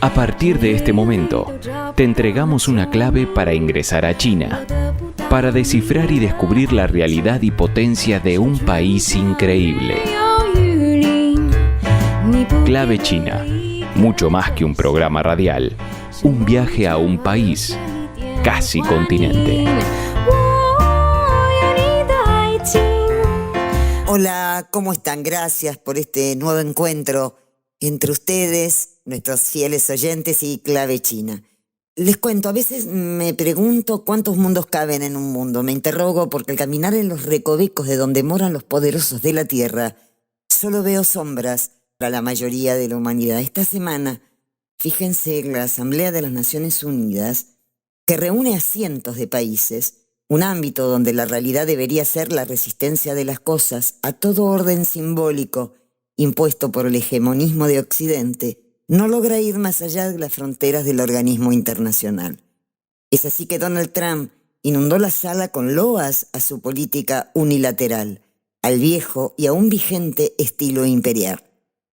A partir de este momento, te entregamos una clave para ingresar a China, para descifrar y descubrir la realidad y potencia de un país increíble. Clave China, mucho más que un programa radial, un viaje a un país, casi continente. Hola, ¿cómo están? Gracias por este nuevo encuentro entre ustedes, nuestros fieles oyentes y Clave China. Les cuento, a veces me pregunto cuántos mundos caben en un mundo. Me interrogo porque al caminar en los recovecos de donde moran los poderosos de la Tierra, solo veo sombras para la mayoría de la humanidad. Esta semana, fíjense, la Asamblea de las Naciones Unidas, que reúne a cientos de países, un ámbito donde la realidad debería ser la resistencia de las cosas a todo orden simbólico impuesto por el hegemonismo de Occidente, no logra ir más allá de las fronteras del organismo internacional. Es así que Donald Trump inundó la sala con loas a su política unilateral, al viejo y aún vigente estilo imperial.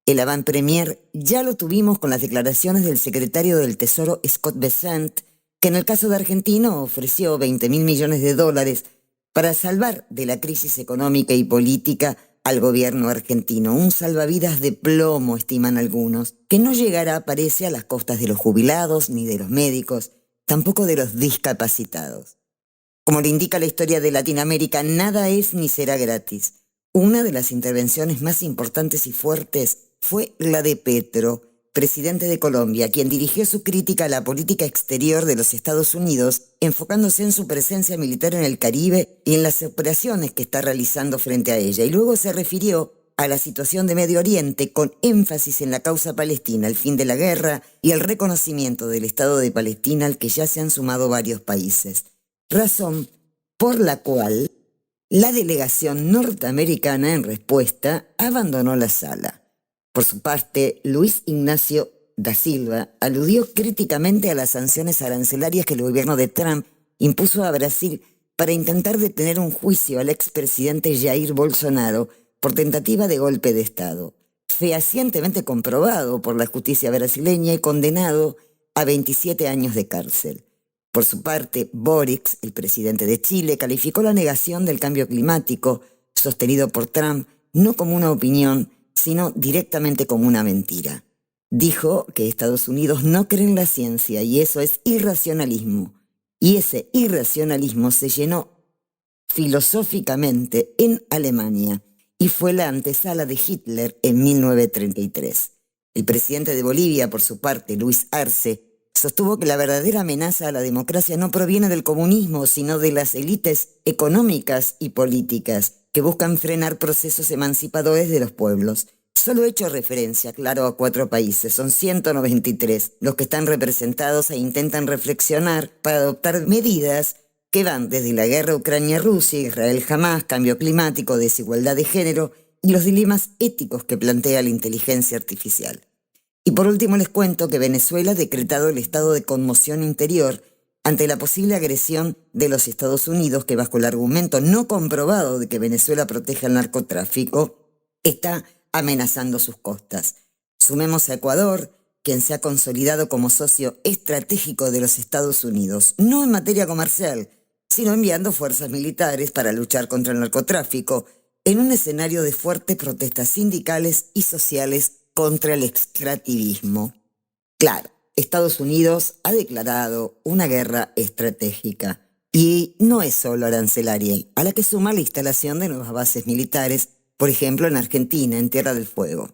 El avant premier ya lo tuvimos con las declaraciones del secretario del Tesoro Scott Bessent, que en el caso de Argentina ofreció $20.000 millones para salvar de la crisis económica y política al gobierno argentino. Un salvavidas de plomo, estiman algunos, que no llegará, parece, a las costas de los jubilados ni de los médicos, tampoco de los discapacitados. Como le indica la historia de Latinoamérica, nada es ni será gratis. Una de las intervenciones más importantes y fuertes fue la de Petro, presidente de Colombia, quien dirigió su crítica a la política exterior de los Estados Unidos, enfocándose en su presencia militar en el Caribe y en las operaciones que está realizando frente a ella. Y luego se refirió a la situación de Medio Oriente con énfasis en la causa palestina, el fin de la guerra y el reconocimiento del Estado de Palestina al que ya se han sumado varios países. Razón por la cual la delegación norteamericana, en respuesta, abandonó la sala. Por su parte, Luis Ignacio da Silva aludió críticamente a las sanciones arancelarias que el gobierno de Trump impuso a Brasil para intentar detener un juicio al expresidente Jair Bolsonaro por tentativa de golpe de Estado, fehacientemente comprobado por la justicia brasileña y condenado a 27 años de cárcel. Por su parte, Boric, el presidente de Chile, calificó la negación del cambio climático sostenido por Trump no como una opinión, sino directamente como una mentira. Dijo que Estados Unidos no cree en la ciencia y eso es irracionalismo. Y ese irracionalismo se llenó filosóficamente en Alemania y fue la antesala de Hitler en 1933. El presidente de Bolivia, por su parte, Luis Arce, sostuvo que la verdadera amenaza a la democracia no proviene del comunismo, sino de las élites económicas y políticas que buscan frenar procesos emancipadores de los pueblos. Solo he hecho referencia, claro, a 4 países, son 193 los que están representados e intentan reflexionar para adoptar medidas que van desde la guerra Ucrania-Rusia, Israel-Hamás, cambio climático, desigualdad de género y los dilemas éticos que plantea la inteligencia artificial. Y por último les cuento que Venezuela ha decretado el estado de conmoción interior ante la posible agresión de los Estados Unidos, que bajo el argumento no comprobado de que Venezuela protege al narcotráfico, está amenazando sus costas. Sumemos a Ecuador, quien se ha consolidado como socio estratégico de los Estados Unidos, no en materia comercial, sino enviando fuerzas militares para luchar contra el narcotráfico, en un escenario de fuertes protestas sindicales y sociales contra el extractivismo. Claro, Estados Unidos ha declarado una guerra estratégica y no es solo arancelaria, a la que suma la instalación de nuevas bases militares, por ejemplo en Argentina, en Tierra del Fuego.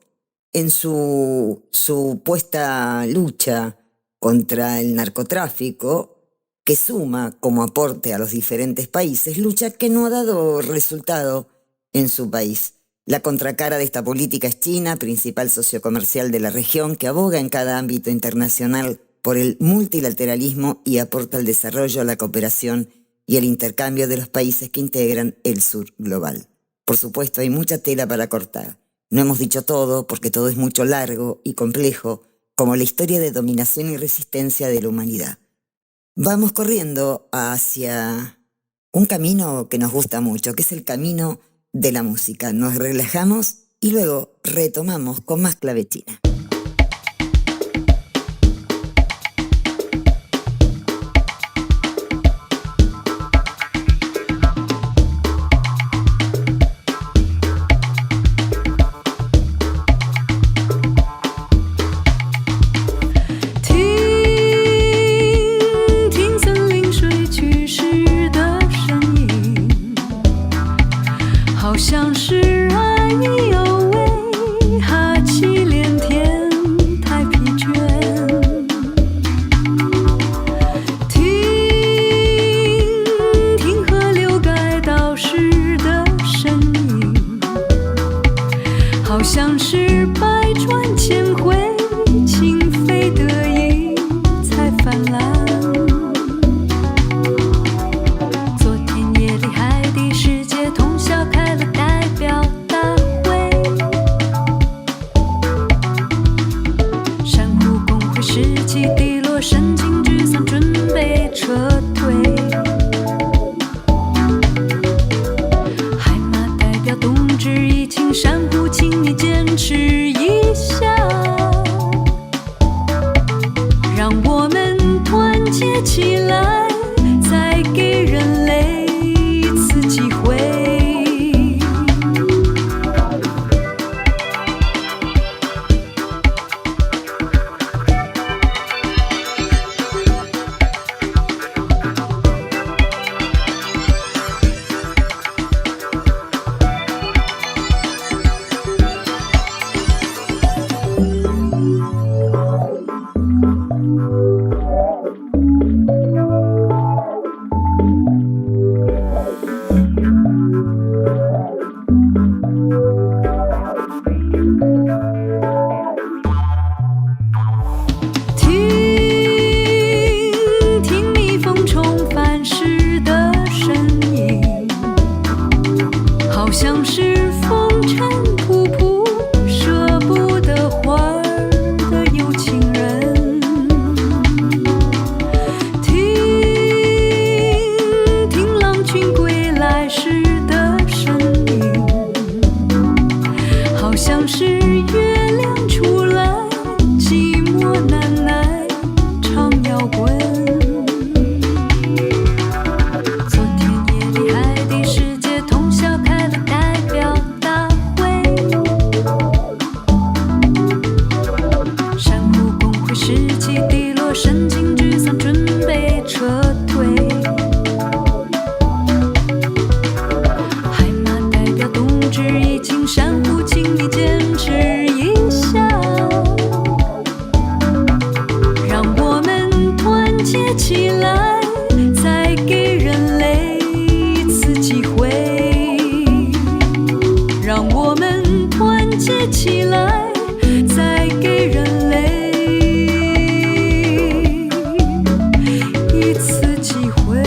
En su supuesta lucha contra el narcotráfico, que suma como aporte a los diferentes países, lucha que no ha dado resultado en su país. La contracara de esta política es China, principal socio comercial de la región, que aboga en cada ámbito internacional por el multilateralismo y aporta al desarrollo, la cooperación y el intercambio de los países que integran el sur global. Por supuesto, hay mucha tela para cortar. No hemos dicho todo porque todo es mucho largo y complejo, como la historia de dominación y resistencia de la humanidad. Vamos corriendo hacia un camino que nos gusta mucho, que es el camino de la música. Nos relajamos y luego retomamos con más Clave China. 好像是百转千回，情非得已才泛滥。昨天夜里海底世界通宵开了代表大会，珊瑚公会士气低落，神经沮丧，准备撤退。海马代表冬至已晴，珊瑚请你坚持一下，让我们团结起来，再给人类一次机会。听蜜蜂虫繁殖的声音，好像是风尘仆仆舍不得花儿的有情人。听狼群归来时的声音，好像是月亮出来，寂寞难耐唱摇滚。昨天夜里海底世界通宵开了代表大会，珊瑚公会士气低落，神经沮丧，准备撤退。海马代表冬至已晴，珊瑚请你坚持一下，让我们团结起来，再给人类一次机会。让我们团结起来，再给人类一次机会。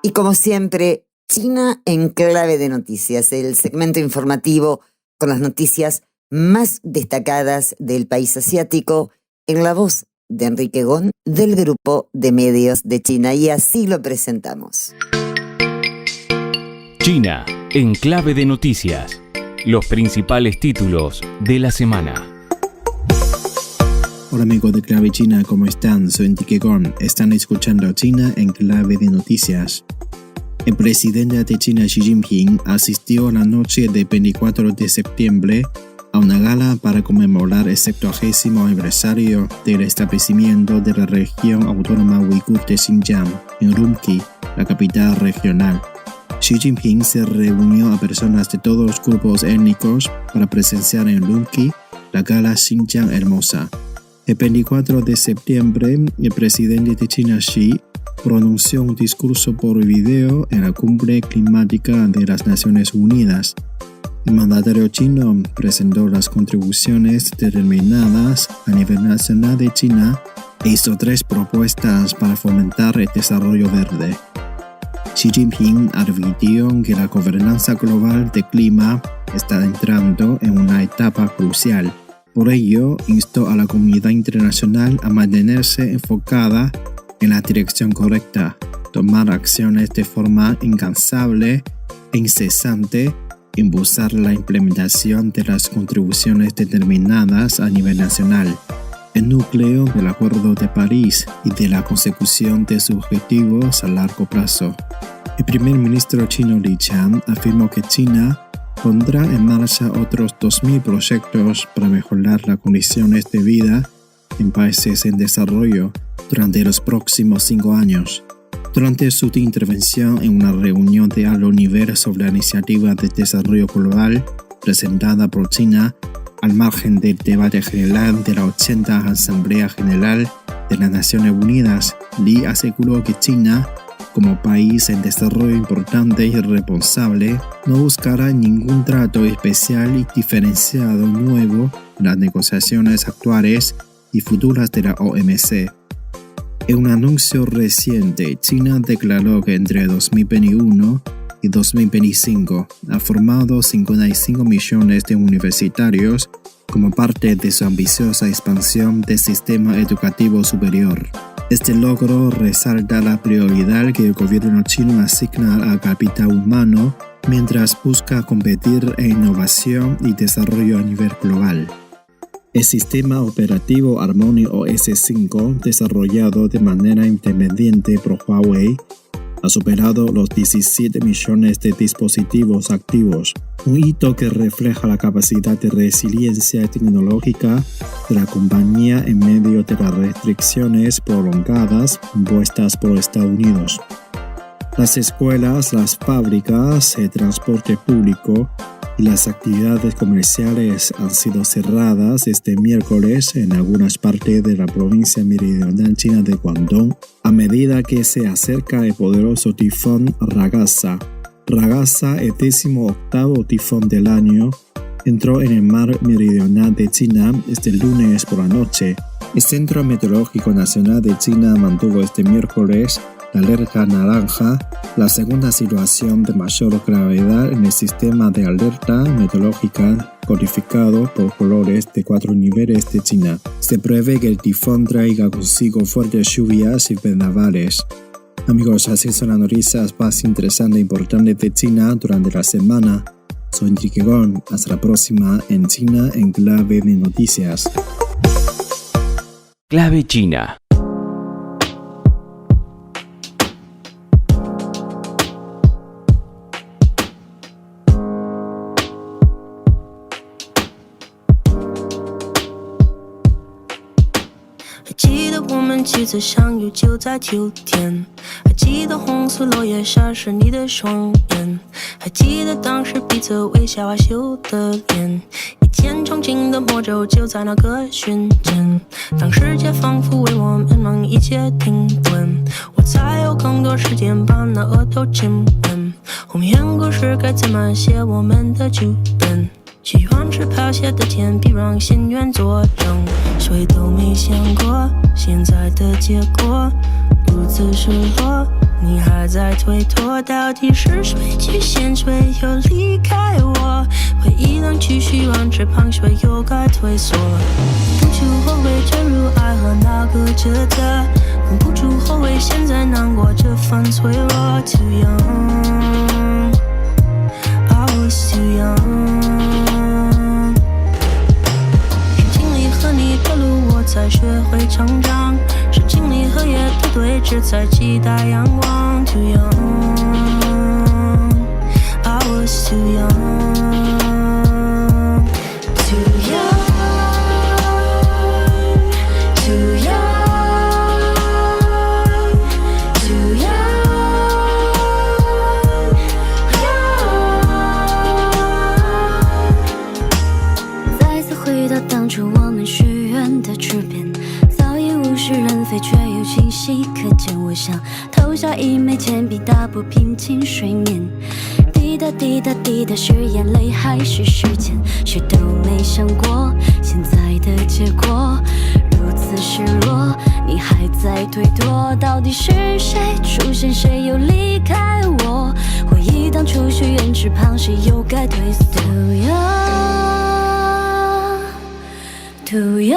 Y como siempre, China en clave de noticias, el segmento informativo con las noticias más destacadas del país asiático, en la voz de Enrique Gon, del Grupo de Medios de China. Y así lo presentamos. China en clave de noticias. Los principales títulos de la semana. Hola amigos de Clave China, ¿cómo están? Soy Enrique Gon. Están escuchando China en clave de noticias. El presidente de China, Xi Jinping, asistió la noche del 24 de septiembre a una gala para conmemorar el 70º aniversario del establecimiento de la región autónoma uigur de Xinjiang, en Urumqi, la capital regional. Xi Jinping se reunió a personas de todos los grupos étnicos para presenciar en Urumqi la gala Xinjiang Hermosa. El 24 de septiembre, el presidente de China, Xi, pronunció un discurso por video en la cumbre climática de las Naciones Unidas. El mandatario chino presentó las contribuciones determinadas a nivel nacional de China e hizo 3 propuestas para fomentar el desarrollo verde. Xi Jinping advirtió que la gobernanza global del clima está entrando en una etapa crucial. Por ello, instó a la comunidad internacional a mantenerse enfocada en la dirección correcta, tomar acciones de forma incansable e incesante, impulsar la implementación de las contribuciones determinadas a nivel nacional, el núcleo del Acuerdo de París y de la consecución de sus objetivos a largo plazo. El primer ministro chino Li Qiang afirmó que China pondrá en marcha otros 2.000 proyectos para mejorar las condiciones de vida en países en desarrollo durante los próximos 5 años. Durante su intervención en una reunión de alto nivel sobre la iniciativa de desarrollo global presentada por China, al margen del debate general de la 80 Asamblea General de las Naciones Unidas, Li aseguró que China, como país en desarrollo importante y responsable, no buscará ningún trato especial y diferenciado nuevo en las negociaciones actuales y futuras de la OMC. En un anuncio reciente, China declaró que entre 2021 y 2025 ha formado 55 millones de universitarios como parte de su ambiciosa expansión del sistema educativo superior. Este logro resalta la prioridad que el gobierno chino asigna al capital humano mientras busca competir en innovación y desarrollo a nivel global. El sistema operativo Harmony OS 5, desarrollado de manera independiente por Huawei, ha superado los 17 millones de dispositivos activos, un hito que refleja la capacidad de resiliencia tecnológica de la compañía en medio de las restricciones prolongadas impuestas por Estados Unidos. Las escuelas, las fábricas, el transporte público y las actividades comerciales han sido cerradas este miércoles en algunas partes de la provincia meridional china de Guangdong a medida que se acerca el poderoso tifón Ragasa. Ragasa, el 18º tifón del año, entró en el mar meridional de China este lunes por la noche. El Centro Meteorológico Nacional de China mantuvo este miércoles la alerta naranja, la segunda situación de mayor gravedad en el sistema de alerta meteorológica codificado por colores de 4 niveles de China. Se prevé que el tifón traiga consigo fuertes lluvias y vendavales. Amigos, así son las noticias más interesantes e importantes de China durante la semana. Soy Enrique Gon. Hasta la próxima en China en Clave de Noticias. Clave China.几次相遇就在秋天，还记得红色落叶闪烁你的双眼，还记得当时彼此微笑害羞的脸，一见钟情的魔咒就在那个瞬间，当世界仿佛为我们让一切停顿，我才有更多时间把那额头亲吻，后面故事该怎么写我们的剧本，希望是飘雪的天必让心愿作证，谁都没想过现在的结果如此失落，你还在推脱，到底是谁去先，谁又离开我，回忆能继续往这旁，谁又该退缩，不住后悔坠入爱河那个抉择，忍不住后悔现在难过这份脆弱 Too young I was too young，和你的路我才学会成长，是经历和夜的对峙才期待阳光 Too young I was too young Too young Too young Too young 再次回到当初我们许愿的纸片，早已物是人非却又清晰可见，我想投下一枚铅笔打破平静睡眠，滴答滴答滴答是眼泪还是时间，谁都没想过现在的结果如此失落，你还在推脱，到底是谁出现谁又离开我，回忆当初许愿池旁谁又该退缩 Too young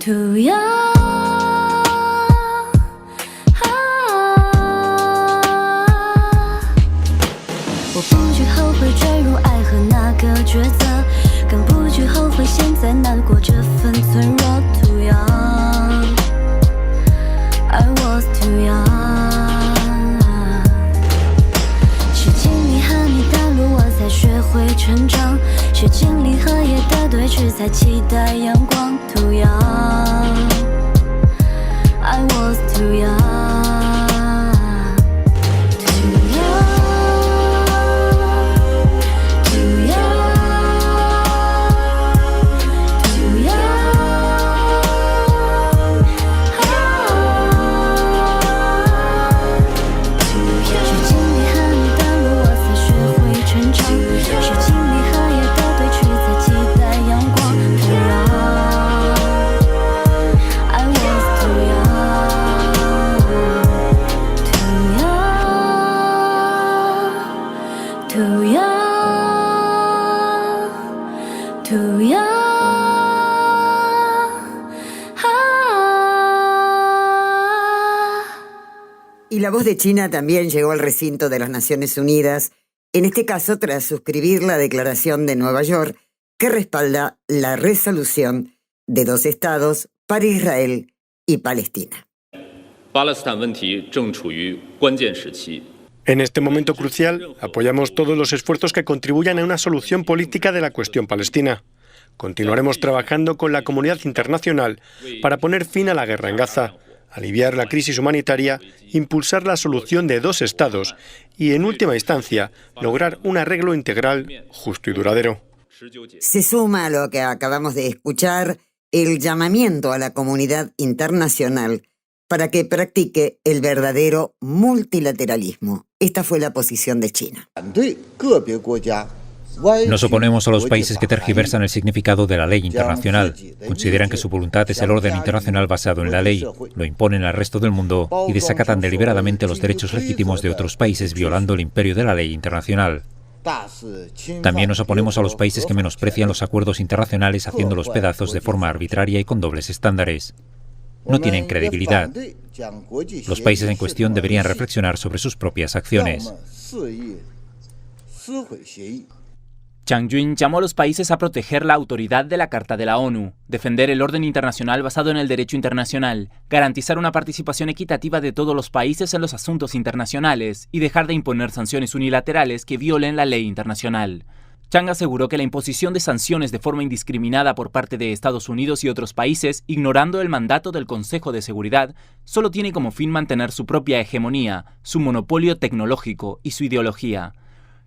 Too young我不惧后悔坠入爱河那个抉择，更不惧后悔现在难过这份脆弱 Too young I was too young 是经历和你的路我才学会成长，是经历和夜的对峙才期待阳光 Too young Y la voz de China también llegó al recinto de las Naciones Unidas, en este caso tras suscribir la Declaración de Nueva York, que respalda la resolución de 2 estados para Israel y Palestina. En este momento crucial, apoyamos todos los esfuerzos que contribuyan a una solución política de la cuestión palestina. Continuaremos trabajando con la comunidad internacional para poner fin a la guerra en Gaza, aliviar la crisis humanitaria, impulsar la solución de 2 estados y, en última instancia, lograr un arreglo integral, justo y duradero. Se suma a lo que acabamos de escuchar el llamamiento a la comunidad internacional para que practique el verdadero multilateralismo. Esta fue la posición de China. Nos oponemos a los países que tergiversan el significado de la ley internacional. Consideran que su voluntad es el orden internacional basado en la ley, lo imponen al resto del mundo y desacatan deliberadamente los derechos legítimos de otros países violando el imperio de la ley internacional. También nos oponemos a los países que menosprecian los acuerdos internacionales haciéndolos pedazos de forma arbitraria y con dobles estándares. No tienen credibilidad. Los países en cuestión deberían reflexionar sobre sus propias acciones. Zhang Jun llamó a los países a proteger la autoridad de la Carta de la ONU, defender el orden internacional basado en el derecho internacional, garantizar una participación equitativa de todos los países en los asuntos internacionales y dejar de imponer sanciones unilaterales que violen la ley internacional. Zhang aseguró que la imposición de sanciones de forma indiscriminada por parte de Estados Unidos y otros países, ignorando el mandato del Consejo de Seguridad, solo tiene como fin mantener su propia hegemonía, su monopolio tecnológico y su ideología.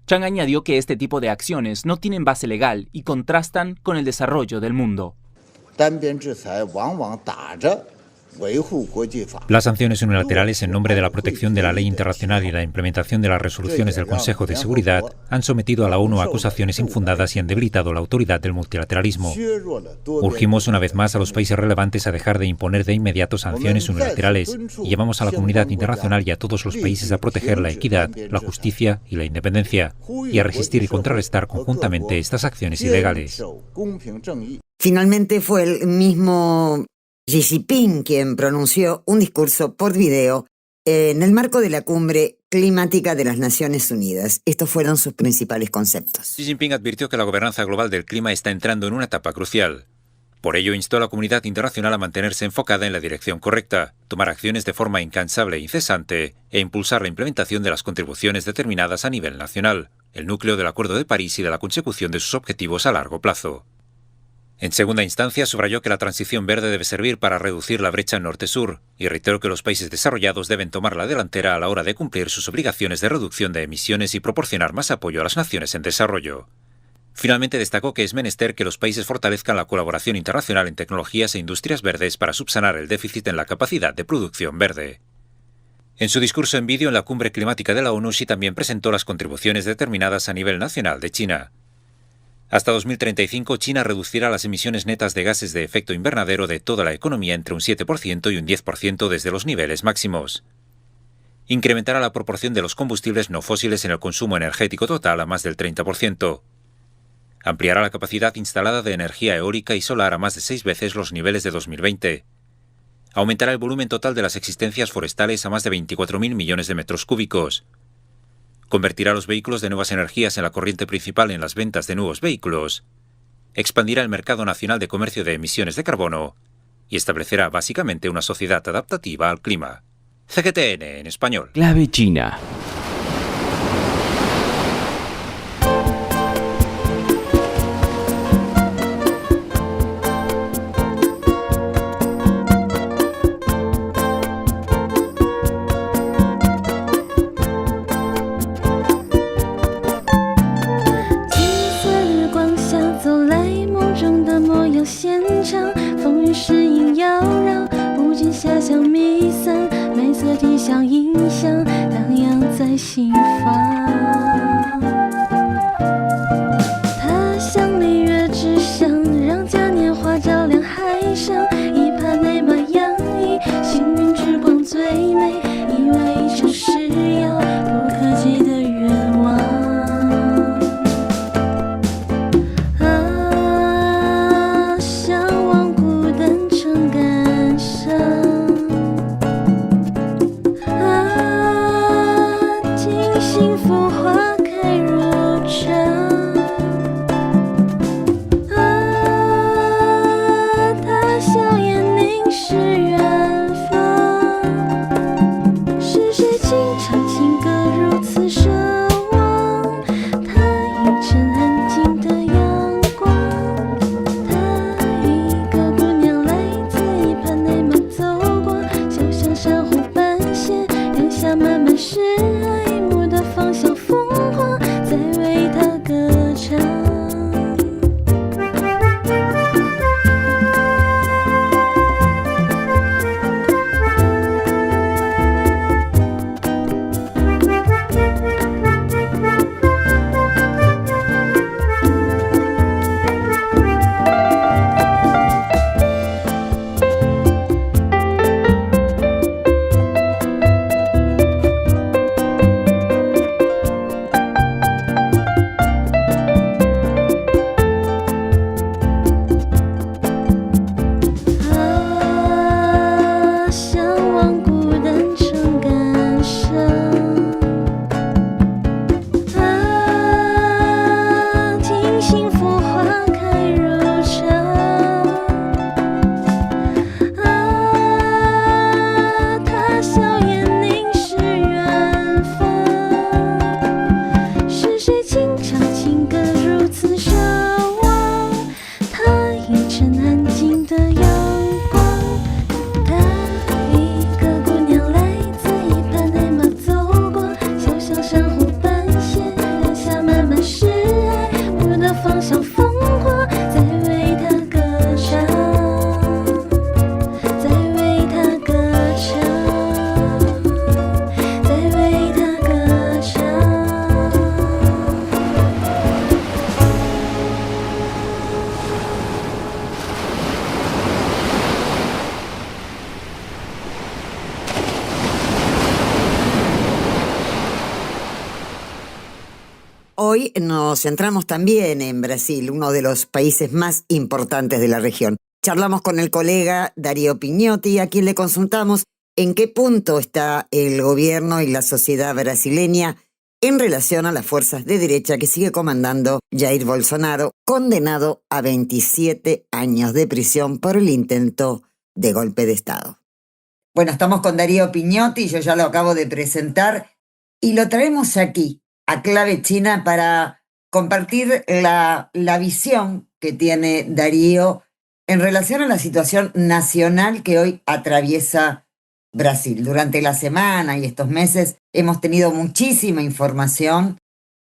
Zhang añadió que este tipo de acciones no tienen base legal y contrastan con el desarrollo del mundo. Las sanciones unilaterales en nombre de la protección de la ley internacional y la implementación de las resoluciones del Consejo de Seguridad han sometido a la ONU a acusaciones infundadas y han debilitado la autoridad del multilateralismo. Urgimos una vez más a los países relevantes a dejar de imponer de inmediato sanciones unilaterales y llamamos a la comunidad internacional y a todos los países a proteger la equidad, la justicia y la independencia y a resistir y contrarrestar conjuntamente estas acciones ilegales. Finalmente fue el mismo Xi Jinping quien pronunció un discurso por video en el marco de la cumbre climática de las Naciones Unidas. Estos fueron sus principales conceptos. Xi Jinping advirtió que la gobernanza global del clima está entrando en una etapa crucial. Por ello, instó a la comunidad internacional a mantenerse enfocada en la dirección correcta, tomar acciones de forma incansable e incesante e impulsar la implementación de las contribuciones determinadas a nivel nacional, el núcleo del Acuerdo de París y de la consecución de sus objetivos a largo plazo. En segunda instancia, subrayó que la transición verde debe servir para reducir la brecha norte-sur y reiteró que los países desarrollados deben tomar la delantera a la hora de cumplir sus obligaciones de reducción de emisiones y proporcionar más apoyo a las naciones en desarrollo. Finalmente, destacó que es menester que los países fortalezcan la colaboración internacional en tecnologías e industrias verdes para subsanar el déficit en la capacidad de producción verde. En su discurso en vídeo en la cumbre climática de la ONU, Xi también presentó las contribuciones determinadas a nivel nacional de China. Hasta 2035, China reducirá las emisiones netas de gases de efecto invernadero de toda la economía entre un 7% y un 10% desde los niveles máximos. Incrementará la proporción de los combustibles no fósiles en el consumo energético total a más del 30%. Ampliará la capacidad instalada de energía eólica y solar a más de 6 veces los niveles de 2020. Aumentará el volumen total de las existencias forestales a más de 24.000 millones de metros cúbicos. Convertirá los vehículos de nuevas energías en la corriente principal en las ventas de nuevos vehículos, expandirá el mercado nacional de comercio de emisiones de carbono y establecerá básicamente una sociedad adaptativa al clima. CGTN en español. Clave China. hoy nos centramos también en Brasil, uno de los países más importantes de la región. Charlamos con el colega Darío Pignotti, a quien le consultamos en qué punto está el gobierno y la sociedad brasileña en relación a las fuerzas de derecha que sigue comandando Jair Bolsonaro, condenado a 27 años de prisión por el intento de golpe de Estado. Bueno, estamos con Darío Pignotti, yo ya lo acabo de presentar, y lo traemos aquí, a Clave China, para compartir la visión que tiene Darío en relación a la situación nacional que hoy atraviesa Brasil. Durante la semana y estos meses hemos tenido muchísima información.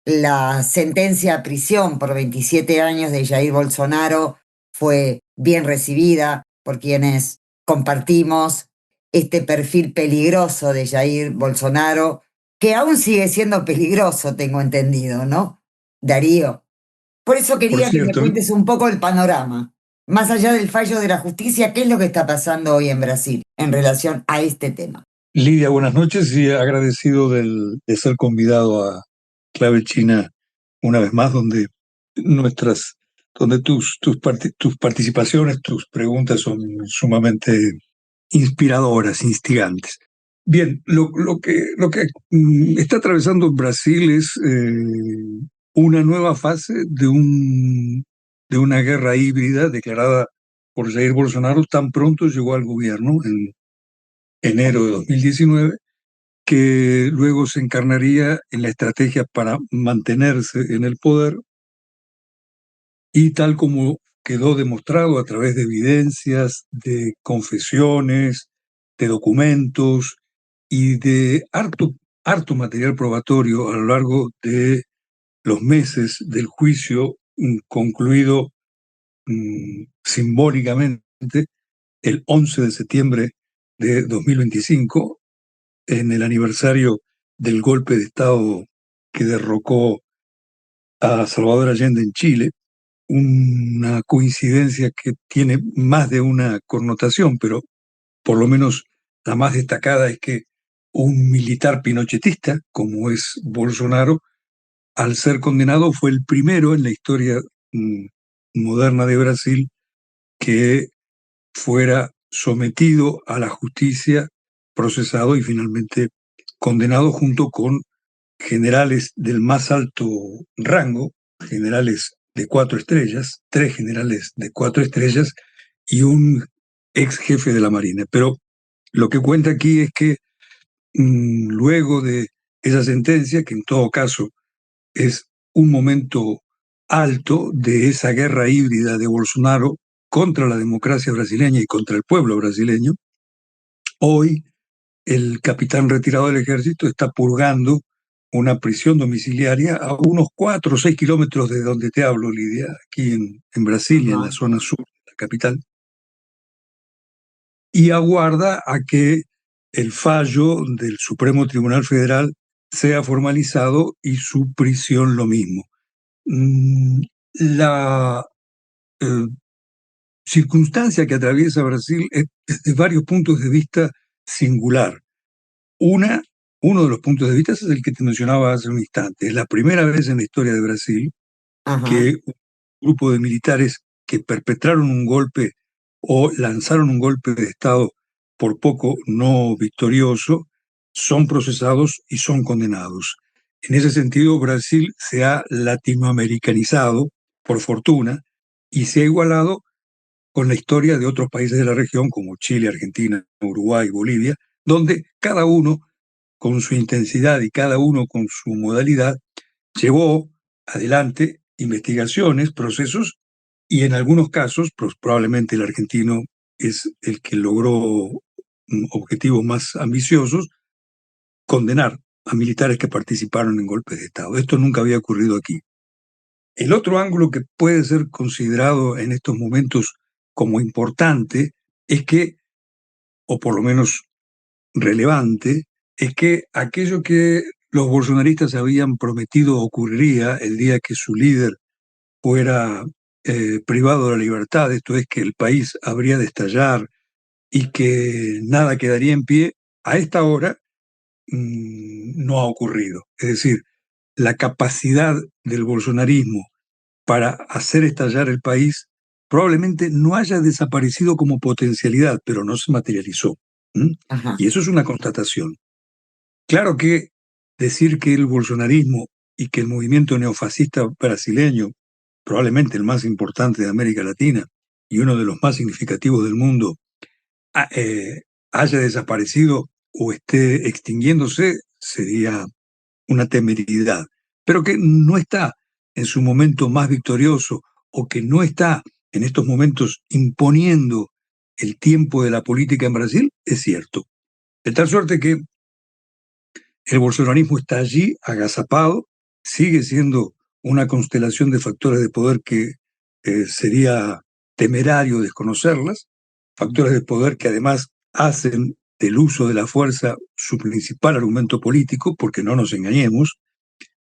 La sentencia a prisión por 27 años de Jair Bolsonaro fue bien recibida por quienes compartimos este perfil peligroso de Jair Bolsonaro, que aún sigue siendo peligroso, tengo entendido, ¿no, Darío? Por eso quería que me cuentes un poco el panorama. Más allá del fallo de la justicia, ¿qué es lo que está pasando hoy en Brasil en relación a este tema? Lidia, buenas noches y agradecido de ser convidado a Clave China una vez más, donde tus participaciones, tus preguntas son sumamente inspiradoras, instigantes. Bien, lo que está atravesando Brasil es una nueva fase de una guerra híbrida declarada por Jair Bolsonaro tan pronto llegó al gobierno en enero de 2019, que luego se encarnaría en la estrategia para mantenerse en el poder, y tal como quedó demostrado a través de evidencias, de confesiones, de documentos y de harto material probatorio a lo largo de los meses del juicio, concluido simbólicamente el 11 de septiembre de 2025, en el aniversario del golpe de Estado que derrocó a Salvador Allende en Chile. Una coincidencia que tiene más de una connotación, pero por lo menos la más destacada es que un militar pinochetista, como es Bolsonaro, al ser condenado fue el primero en la historia moderna de Brasil que fuera sometido a la justicia, procesado y finalmente condenado, junto con generales del más alto rango, generales de 4 estrellas, 3 generales de 4 estrellas y un ex jefe de la Marina. Pero lo que cuenta aquí es que luego de esa sentencia, que en todo caso es un momento alto de esa guerra híbrida de Bolsonaro contra la democracia brasileña y contra el pueblo brasileño, hoy el capitán retirado del ejército está purgando una prisión domiciliaria a unos 4 o 6 kilómetros de donde te hablo, Lidia, aquí en Brasilia, en la zona sur de la capital, y aguarda a que el fallo del Supremo Tribunal Federal sea formalizado y su prisión lo mismo. La circunstancia que atraviesa Brasil es desde varios puntos de vista singular. Uno de los puntos de vista es el que te mencionaba hace un instante. Es la primera vez en la historia de Brasil que un grupo de militares que perpetraron un golpe o lanzaron un golpe de Estado por poco no victorioso son procesados y son condenados. En ese sentido, Brasil se ha latinoamericanizado, por fortuna, y se ha igualado con la historia de otros países de la región, como Chile, Argentina, Uruguay, Bolivia, donde cada uno con su intensidad y cada uno con su modalidad llevó adelante investigaciones, procesos, y en algunos casos, probablemente el argentino es el que logró objetivos más ambiciosos, condenar a militares que participaron en golpes de Estado. Esto nunca había ocurrido aquí. El otro ángulo que puede ser considerado en estos momentos como importante es que, o por lo menos relevante, es que aquello que los bolsonaristas habían prometido ocurriría el día que su líder fuera privado de la libertad, esto es, que el país habría de estallar y que nada quedaría en pie, a esta hora no ha ocurrido. Es decir, la capacidad del bolsonarismo para hacer estallar el país probablemente no haya desaparecido como potencialidad, pero no se materializó. Y eso es una constatación. Claro que decir que el bolsonarismo y que el movimiento neofascista brasileño, probablemente el más importante de América Latina y uno de los más significativos del mundo, haya desaparecido o esté extinguiéndose, sería una temeridad. Pero que no está en su momento más victorioso o que no está en estos momentos imponiendo el tiempo de la política en Brasil, es cierto. De tal suerte que el bolsonarismo está allí, agazapado, sigue siendo una constelación de factores de poder que sería temerario desconocerlas, factores de poder que además hacen del uso de la fuerza su principal argumento político, porque no nos engañemos,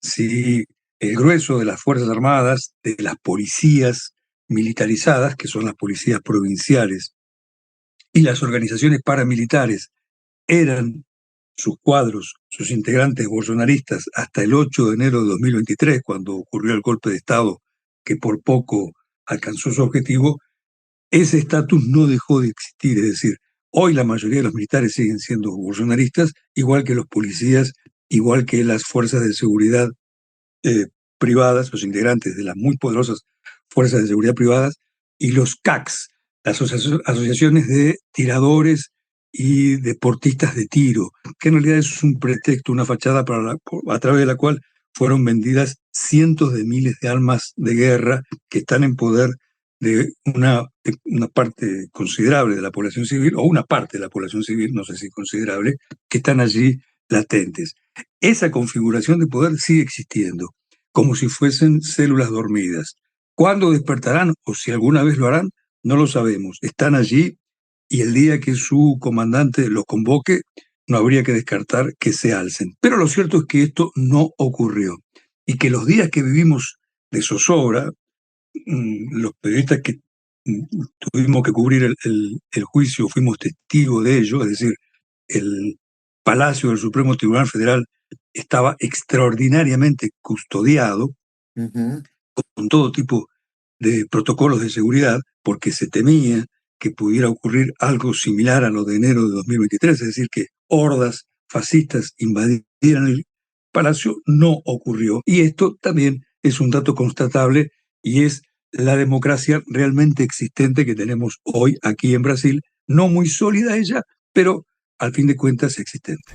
si el grueso de las Fuerzas Armadas, de las policías militarizadas, que son las policías provinciales, y las organizaciones paramilitares eran sus cuadros, sus integrantes bolsonaristas hasta el 8 de enero de 2023, cuando ocurrió el golpe de Estado que por poco alcanzó su objetivo, ese estatus no dejó de existir. Es decir, hoy la mayoría de los militares siguen siendo bolsonaristas, igual que los policías, igual que las fuerzas de seguridad privadas, los integrantes de las muy poderosas fuerzas de seguridad privadas, y los CACs, las asociaciones de tiradores y deportistas de tiro, que en realidad es un pretexto, una fachada a través de la cual fueron vendidas cientos de miles de armas de guerra que están en poder de una parte considerable de la población civil, o una parte de la población civil, no sé si considerable, que están allí latentes. Esa configuración de poder sigue existiendo, como si fuesen células dormidas. ¿Cuándo despertarán o si alguna vez lo harán? No lo sabemos. Están allí y el día que su comandante los convoque, no habría que descartar que se alcen. Pero lo cierto es que esto no ocurrió y que los días que vivimos de zozobra, los periodistas que tuvimos que cubrir el juicio fuimos testigos de ello, es decir, el Palacio del Supremo Tribunal Federal estaba extraordinariamente custodiado, con todo tipo de protocolos de seguridad, porque se temía que pudiera ocurrir algo similar a lo de enero de 2023, es decir, que hordas fascistas invadieran el palacio. No ocurrió. Y esto también es un dato constatable y es la democracia realmente existente que tenemos hoy aquí en Brasil, no muy sólida ella, pero al fin de cuentas existente.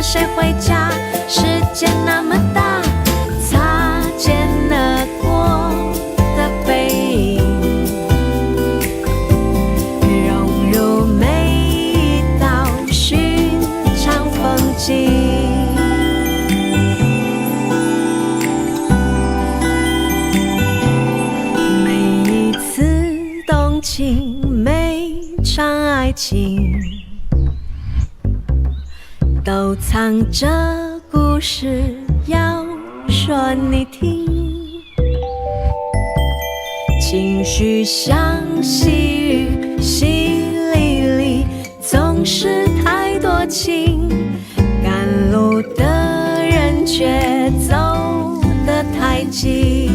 谁回家？世界那么大，擦肩而过的背影，融入每一道寻常风景。每一次动情，每场爱情。都藏着故事要说你听。情绪像细雨，淅沥沥，总是太多情。赶路的人却走得太急。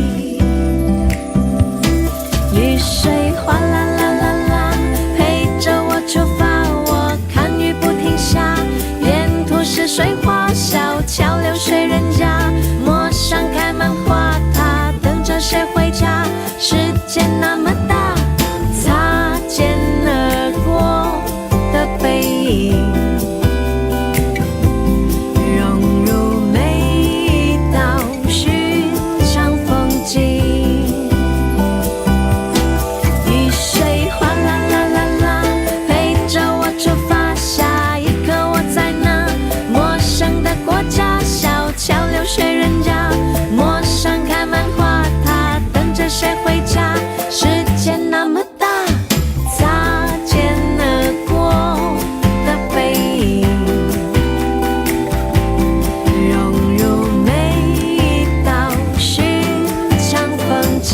雨水哗啦啦啦啦，陪着我出发。我看雨不停下，沿途是水花，小桥流水人家，陌上开满花，他等着谁回家。世界那么大，擦肩而过的背影，融入每一道寻常风景。雨水哗啦啦啦啦，陪着我出发。下一刻我在那陌生的国家，小桥流水人家，陌上开满花，他等着谁回家。世界那么大，擦肩而过的背影，融入每一道寻常风景。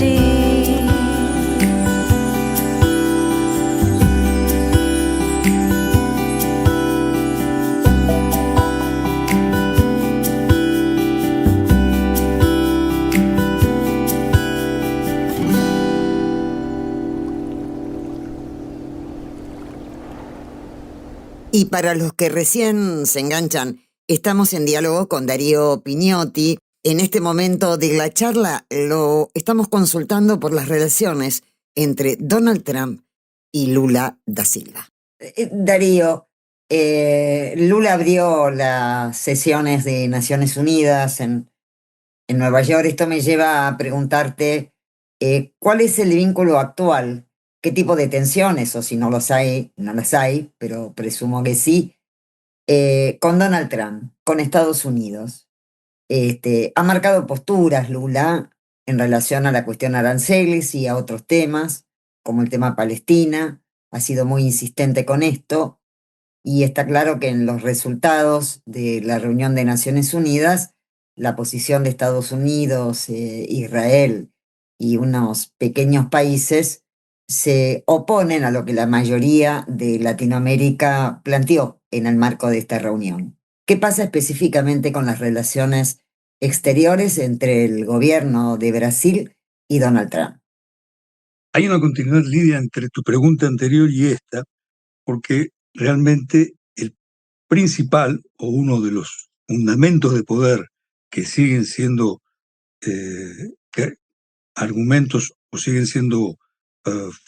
Y para los que recién se enganchan, estamos en diálogo con Darío Pignotti. En este momento de la charla lo estamos consultando por las relaciones entre Donald Trump y Lula da Silva. Darío, Lula abrió las sesiones de Naciones Unidas en Nueva York. Esto me lleva a preguntarte ¿cuál es el vínculo actual? ¿Qué tipo de tensiones, o si no las hay, pero presumo que sí, con Donald Trump, con Estados Unidos? Ha marcado posturas Lula en relación a la cuestión aranceles y a otros temas, como el tema Palestina. Ha sido muy insistente con esto, y está claro que en los resultados de la reunión de Naciones Unidas, la posición de Estados Unidos, Israel y unos pequeños países se oponen a lo que la mayoría de Latinoamérica planteó en el marco de esta reunión. ¿Qué pasa específicamente con las relaciones exteriores entre el gobierno de Brasil y Donald Trump? Hay una continuidad, Lidia, entre tu pregunta anterior y esta, porque realmente el principal o uno de los fundamentos de poder que siguen siendo argumentos o siguen siendo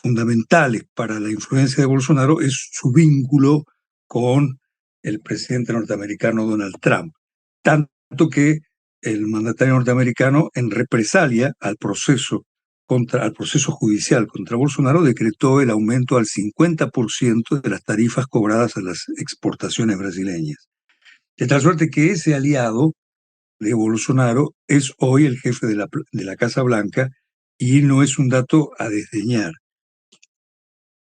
fundamentales para la influencia de Bolsonaro es su vínculo con el presidente norteamericano Donald Trump. Tanto que el mandatario norteamericano, en represalia al proceso judicial contra Bolsonaro, decretó el aumento al 50% de las tarifas cobradas a las exportaciones brasileñas. De tal suerte que ese aliado de Bolsonaro es hoy el jefe de la Casa Blanca, y no es un dato a desdeñar.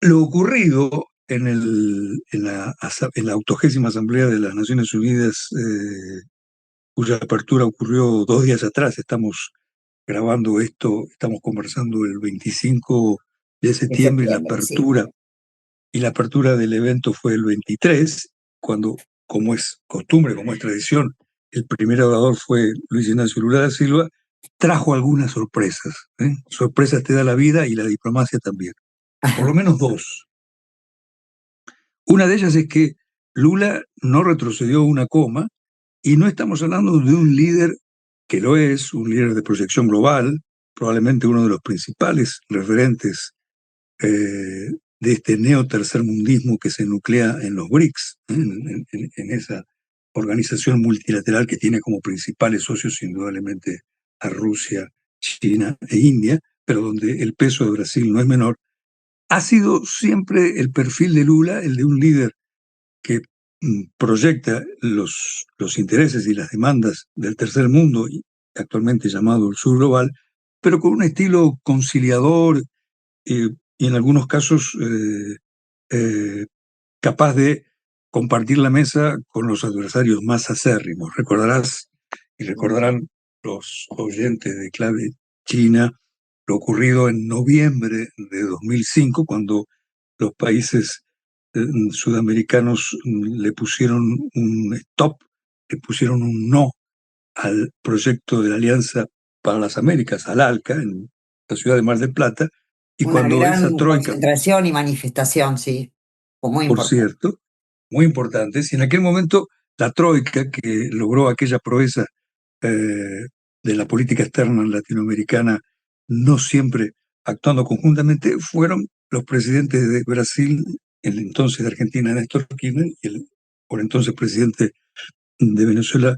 Lo ocurrido en la 80ª Asamblea de las Naciones Unidas, cuya apertura ocurrió 2 días atrás, estamos grabando esto, estamos conversando el 25 de septiembre, y la apertura del evento fue el 23, cuando, como es costumbre, como es tradición, el primer orador fue Luis Ignacio Lula da Silva. Trajo algunas sorpresas. Sorpresas te da la vida y la diplomacia también. Por lo menos 2. Una de ellas es que Lula no retrocedió una coma, y no estamos hablando de un líder que lo es, un líder de proyección global, probablemente uno de los principales referentes de este neotercermundismo que se nuclea en los BRICS, en esa organización multilateral que tiene como principales socios indudablemente a Rusia, China e India, pero donde el peso de Brasil no es menor. Ha sido siempre el perfil de Lula el de un líder que proyecta los intereses y las demandas del tercer mundo, actualmente llamado el sur global, pero con un estilo conciliador y en algunos casos capaz de compartir la mesa con los adversarios más acérrimos. Recordarás y recordarán los oyentes de Clave China lo ocurrido en noviembre de 2005, cuando los países sudamericanos le pusieron un stop, le pusieron un no al proyecto de la Alianza para las Américas, al ALCA, en la ciudad de Mar del Plata, y Una cuando gran esa troika, concentración y manifestación, sí, fue muy por importante. cierto, muy importantes, y en aquel momento la troika que logró aquella proeza de la política externa latinoamericana, no siempre actuando conjuntamente, fueron los presidentes de Brasil, el entonces de Argentina, Néstor Kirchner, y el por entonces presidente de Venezuela,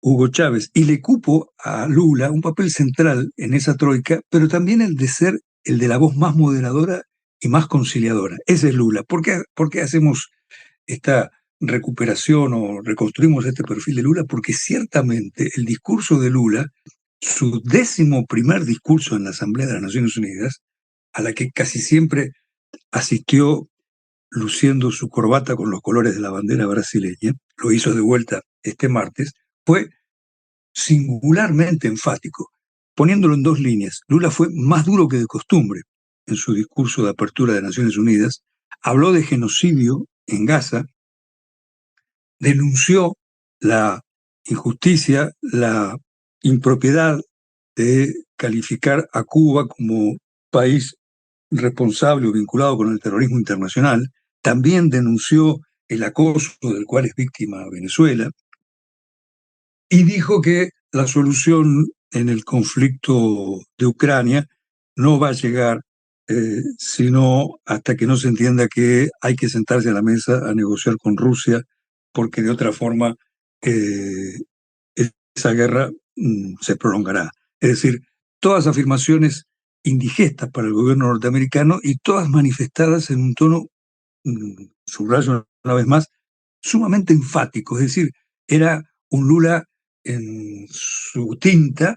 Hugo Chávez. Y le cupo a Lula un papel central en esa troika, pero también el de ser el de la voz más moderadora y más conciliadora. Ese es Lula. ¿Por qué hacemos esta recuperación o reconstruimos este perfil de Lula? Porque ciertamente el discurso de Lula, su 11º discurso en la Asamblea de las Naciones Unidas, a la que casi siempre asistió luciendo su corbata con los colores de la bandera brasileña, lo hizo de vuelta este martes, fue singularmente enfático, poniéndolo en 2 líneas. Lula fue más duro que de costumbre en su discurso de apertura de Naciones Unidas, habló de genocidio en Gaza, denunció la injusticia, la impropiedad de calificar a Cuba como país responsable o vinculado con el terrorismo internacional, también denunció el acoso del cual es víctima Venezuela, y dijo que la solución en el conflicto de Ucrania no va a llegar sino hasta que no se entienda que hay que sentarse a la mesa a negociar con Rusia, porque de otra forma esa guerra se prolongará. Es decir, todas afirmaciones indigestas para el gobierno norteamericano y todas manifestadas en un tono, subrayo una vez más, sumamente enfático. Es decir, era un Lula en su tinta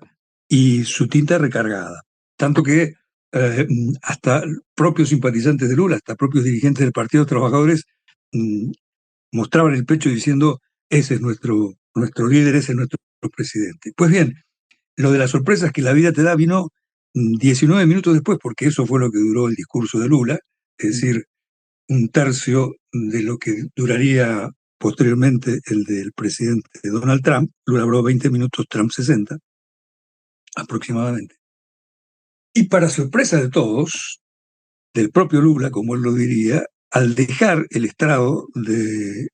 y su tinta recargada. Tanto que hasta propios simpatizantes de Lula, hasta propios dirigentes del Partido de Trabajadores mostraban el pecho diciendo: ese es nuestro líder, ese es nuestro presidente. Pues bien, lo de las sorpresas que la vida te da vino 19 minutos después, porque eso fue lo que duró el discurso de Lula, es decir, 1/3 de lo que duraría posteriormente el del presidente Donald Trump. Lula habló 20 minutos, Trump 60, aproximadamente. Y para sorpresa de todos, del propio Lula, como él lo diría, al dejar el estrado del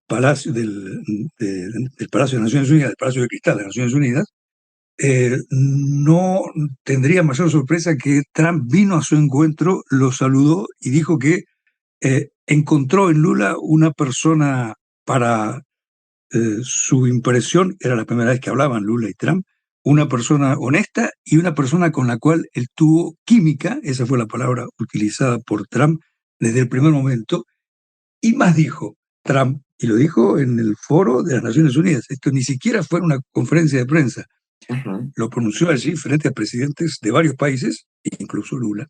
Palacio del Palacio de Naciones Unidas, del Palacio de Cristal de Naciones Unidas, no tendría mayor sorpresa que Trump vino a su encuentro, lo saludó y dijo que encontró en Lula una persona para su impresión, era la primera vez que hablaban Lula y Trump, una persona honesta y una persona con la cual él tuvo química, esa fue la palabra utilizada por Trump desde el primer momento, y más dijo Trump, y lo dijo en el foro de las Naciones Unidas, esto ni siquiera fue una conferencia de prensa, lo pronunció allí frente a presidentes de varios países, incluso Lula,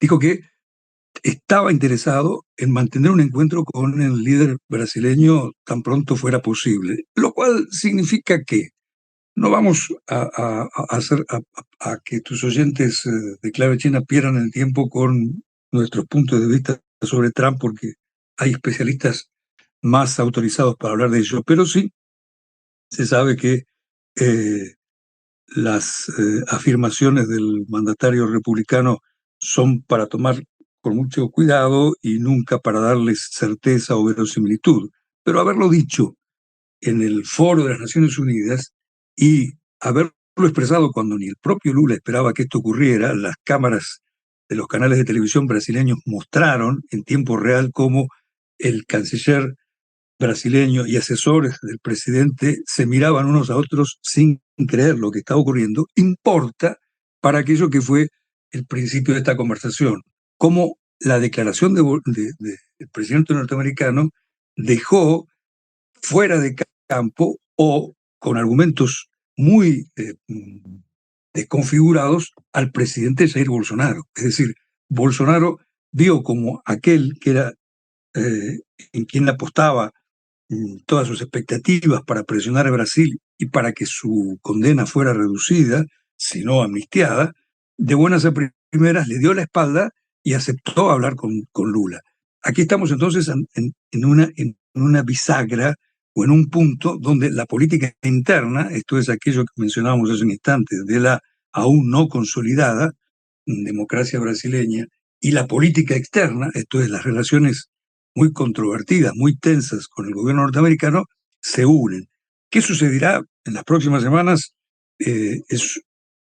dijo que estaba interesado en mantener un encuentro con el líder brasileño tan pronto fuera posible, lo cual significa que no vamos a que tus oyentes de Clave China pierdan el tiempo con nuestros puntos de vista sobre Trump, porque hay especialistas más autorizados para hablar de ello, pero sí se sabe que las afirmaciones del mandatario republicano son para tomar con mucho cuidado y nunca para darles certeza o verosimilitud. Pero haberlo dicho en el foro de las Naciones Unidas y haberlo expresado cuando ni el propio Lula esperaba que esto ocurriera, las cámaras de los canales de televisión brasileños mostraron en tiempo real cómo el canciller brasileño y asesores del presidente se miraban unos a otros sin creer lo que estaba ocurriendo, importa para aquello que fue el principio de esta conversación, cómo la declaración del presidente norteamericano dejó fuera de campo o con argumentos muy desconfigurados al presidente Jair Bolsonaro. Es decir, Bolsonaro vio como aquel que era en quien apostaba todas sus expectativas para presionar a Brasil y para que su condena fuera reducida, si no amnistiada, de buenas a primeras le dio la espalda y aceptó hablar con Lula. Aquí estamos entonces en una bisagra o en un punto donde la política interna, esto es aquello que mencionábamos hace un instante, de la aún no consolidada democracia brasileña, y la política externa, esto es las relaciones muy controvertidas, muy tensas con el gobierno norteamericano, se unen. ¿Qué sucederá en las próximas semanas? Es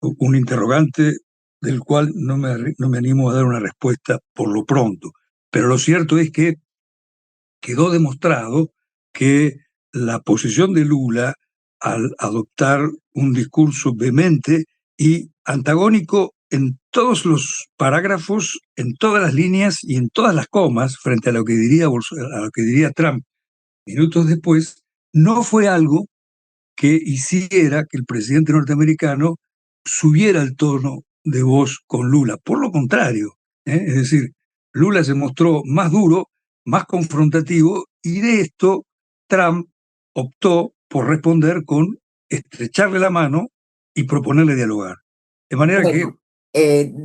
un interrogante del cual no me animo a dar una respuesta por lo pronto. Pero lo cierto es que quedó demostrado que la posición de Lula al adoptar un discurso vehemente y antagónico en todos los parágrafos, en todas las líneas y en todas las comas frente a lo que diría Trump minutos después, no fue algo que hiciera que el presidente norteamericano subiera el tono de voz con Lula. Por lo contrario, es decir, Lula se mostró más duro, más confrontativo, y de esto Trump optó por responder con estrecharle la mano y proponerle dialogar. De manera Bueno,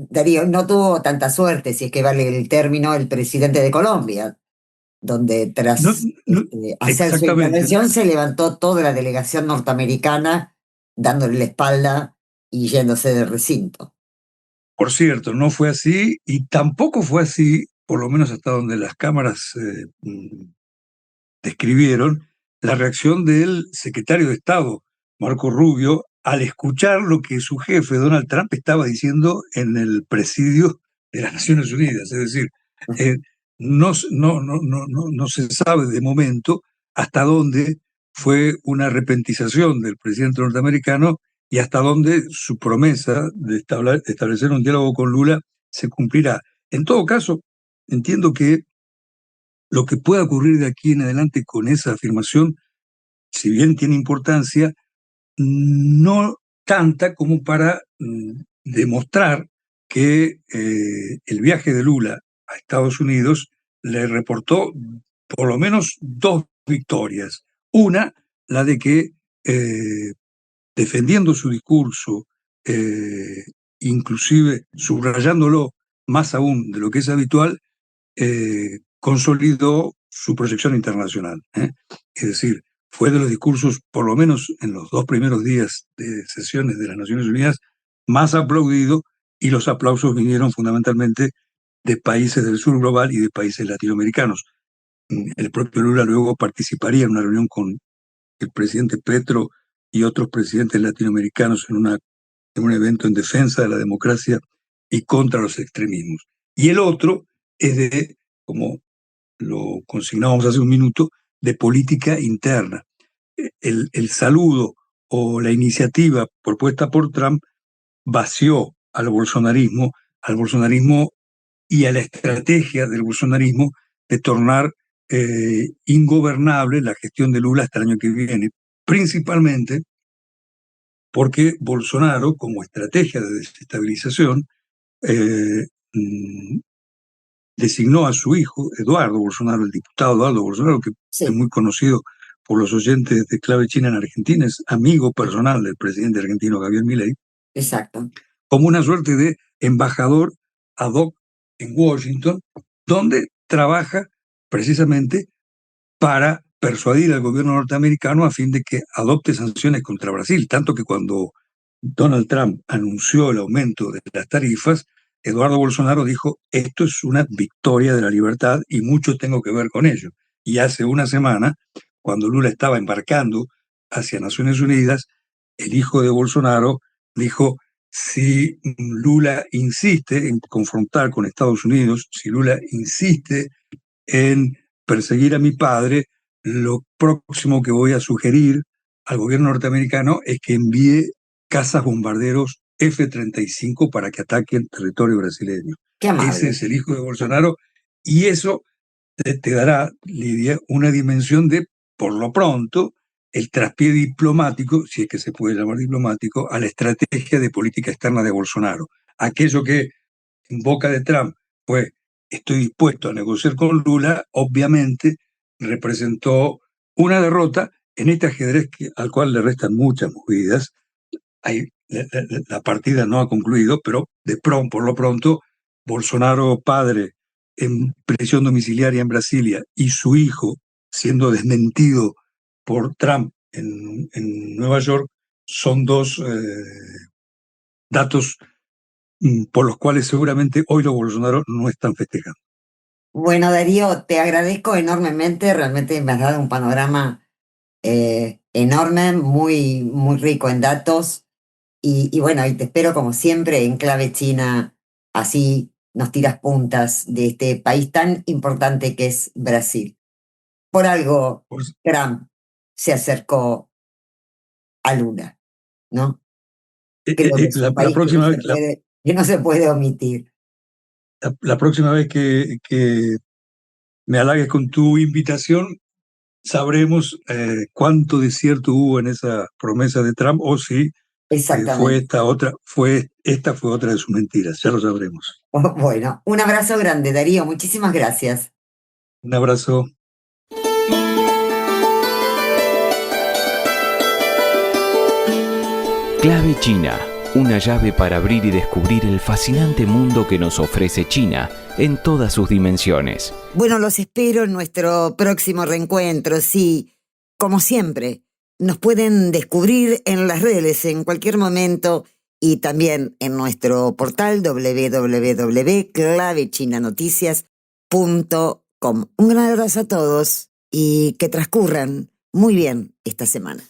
Darío, no tuvo tanta suerte, si es que vale el término, el presidente de Colombia, donde que tras hacer su exactamente. intervención se levantó toda la delegación norteamericana dándole la espalda y yéndose del recinto. Por cierto, no fue así, y tampoco fue así, por lo menos hasta donde las cámaras describieron, la reacción del secretario de Estado, Marco Rubio, al escuchar lo que su jefe, Donald Trump, estaba diciendo en el presidio de las Naciones Unidas. Es decir, no se sabe de momento hasta dónde fue una arrepentización del presidente norteamericano y hasta dónde su promesa de establecer un diálogo con Lula se cumplirá. En todo caso, entiendo que lo que pueda ocurrir de aquí en adelante con esa afirmación, si bien tiene importancia, no tanta como para demostrar que el viaje de Lula a Estados Unidos le reportó por lo menos dos victorias. Una, la de que defendiendo su discurso, inclusive subrayándolo más aún de lo que es habitual, consolidó su proyección internacional. Es decir, fue de los discursos, por lo menos en los 2 primeros días de sesiones de las Naciones Unidas, más aplaudido, y los aplausos vinieron fundamentalmente de países del sur global y de países latinoamericanos. El propio Lula luego participaría en una reunión con el presidente Petro y otros presidentes latinoamericanos en un evento en defensa de la democracia y contra los extremismos. Y el otro es de, como lo consignábamos hace un minuto, de política interna. El saludo o la iniciativa propuesta por Trump vació al bolsonarismo y a la estrategia del bolsonarismo de tornar ingobernable la gestión de Lula hasta el año que viene, principalmente porque Bolsonaro, como estrategia de desestabilización, designó a su hijo, Eduardo Bolsonaro, el diputado Eduardo Bolsonaro, que es muy conocido por los oyentes de Clave China en Argentina, es amigo personal del presidente argentino Javier Milei. Exacto. Como una suerte de embajador ad hoc en Washington, donde trabaja precisamente para persuadir al gobierno norteamericano a fin de que adopte sanciones contra Brasil. Tanto que cuando Donald Trump anunció el aumento de las tarifas, Eduardo Bolsonaro dijo: esto es una victoria de la libertad y mucho tengo que ver con ello. Y hace una semana, cuando Lula estaba embarcando hacia Naciones Unidas, el hijo de Bolsonaro dijo: si Lula insiste en confrontar con Estados Unidos, si Lula insiste en perseguir a mi padre, lo próximo que voy a sugerir al gobierno norteamericano es que envíe cazas bombarderos F-35 para que ataquen territorio brasileño. Ese es el hijo de Bolsonaro, y eso te dará, Lidia, una dimensión de, por lo pronto, el traspié diplomático, si es que se puede llamar diplomático, a la estrategia de política externa de Bolsonaro. Aquello que en boca de Trump fue estoy dispuesto a negociar con Lula, obviamente representó una derrota en este ajedrez al cual le restan muchas movidas. La partida no ha concluido, pero por lo pronto, Bolsonaro padre en prisión domiciliaria en Brasilia y su hijo siendo desmentido por Trump en Nueva York son dos datos por los cuales seguramente hoy los Bolsonaro no están festejando. Bueno, Darío, te agradezco enormemente, realmente me has dado un panorama enorme, muy, muy rico en datos, y bueno, y te espero como siempre en Clave China, así nos tiras puntas de este país tan importante que es Brasil. Por algo Trump se acercó a Lula, ¿no? Creo que es un país que no se puede omitir. La próxima vez que me halagues con tu invitación, sabremos cuánto desierto hubo en esa promesa de Trump o si fue otra de sus mentiras. Ya lo sabremos. Bueno, un abrazo grande, Darío. Muchísimas gracias. Un abrazo. Clave China, una llave para abrir y descubrir el fascinante mundo que nos ofrece China en todas sus dimensiones. Bueno, los espero en nuestro próximo reencuentro. Sí, como siempre, nos pueden descubrir en las redes en cualquier momento y también en nuestro portal www.clavechinanoticias.com. Un gran abrazo a todos y que transcurran muy bien esta semana.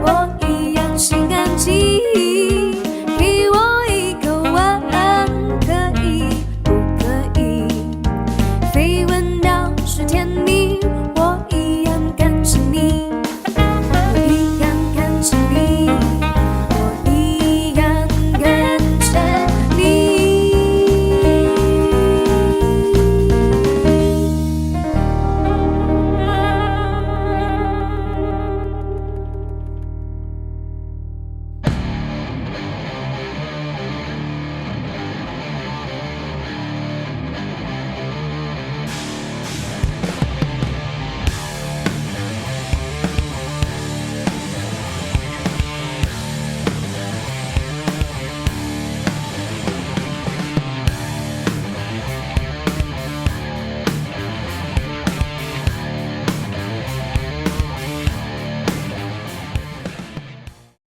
我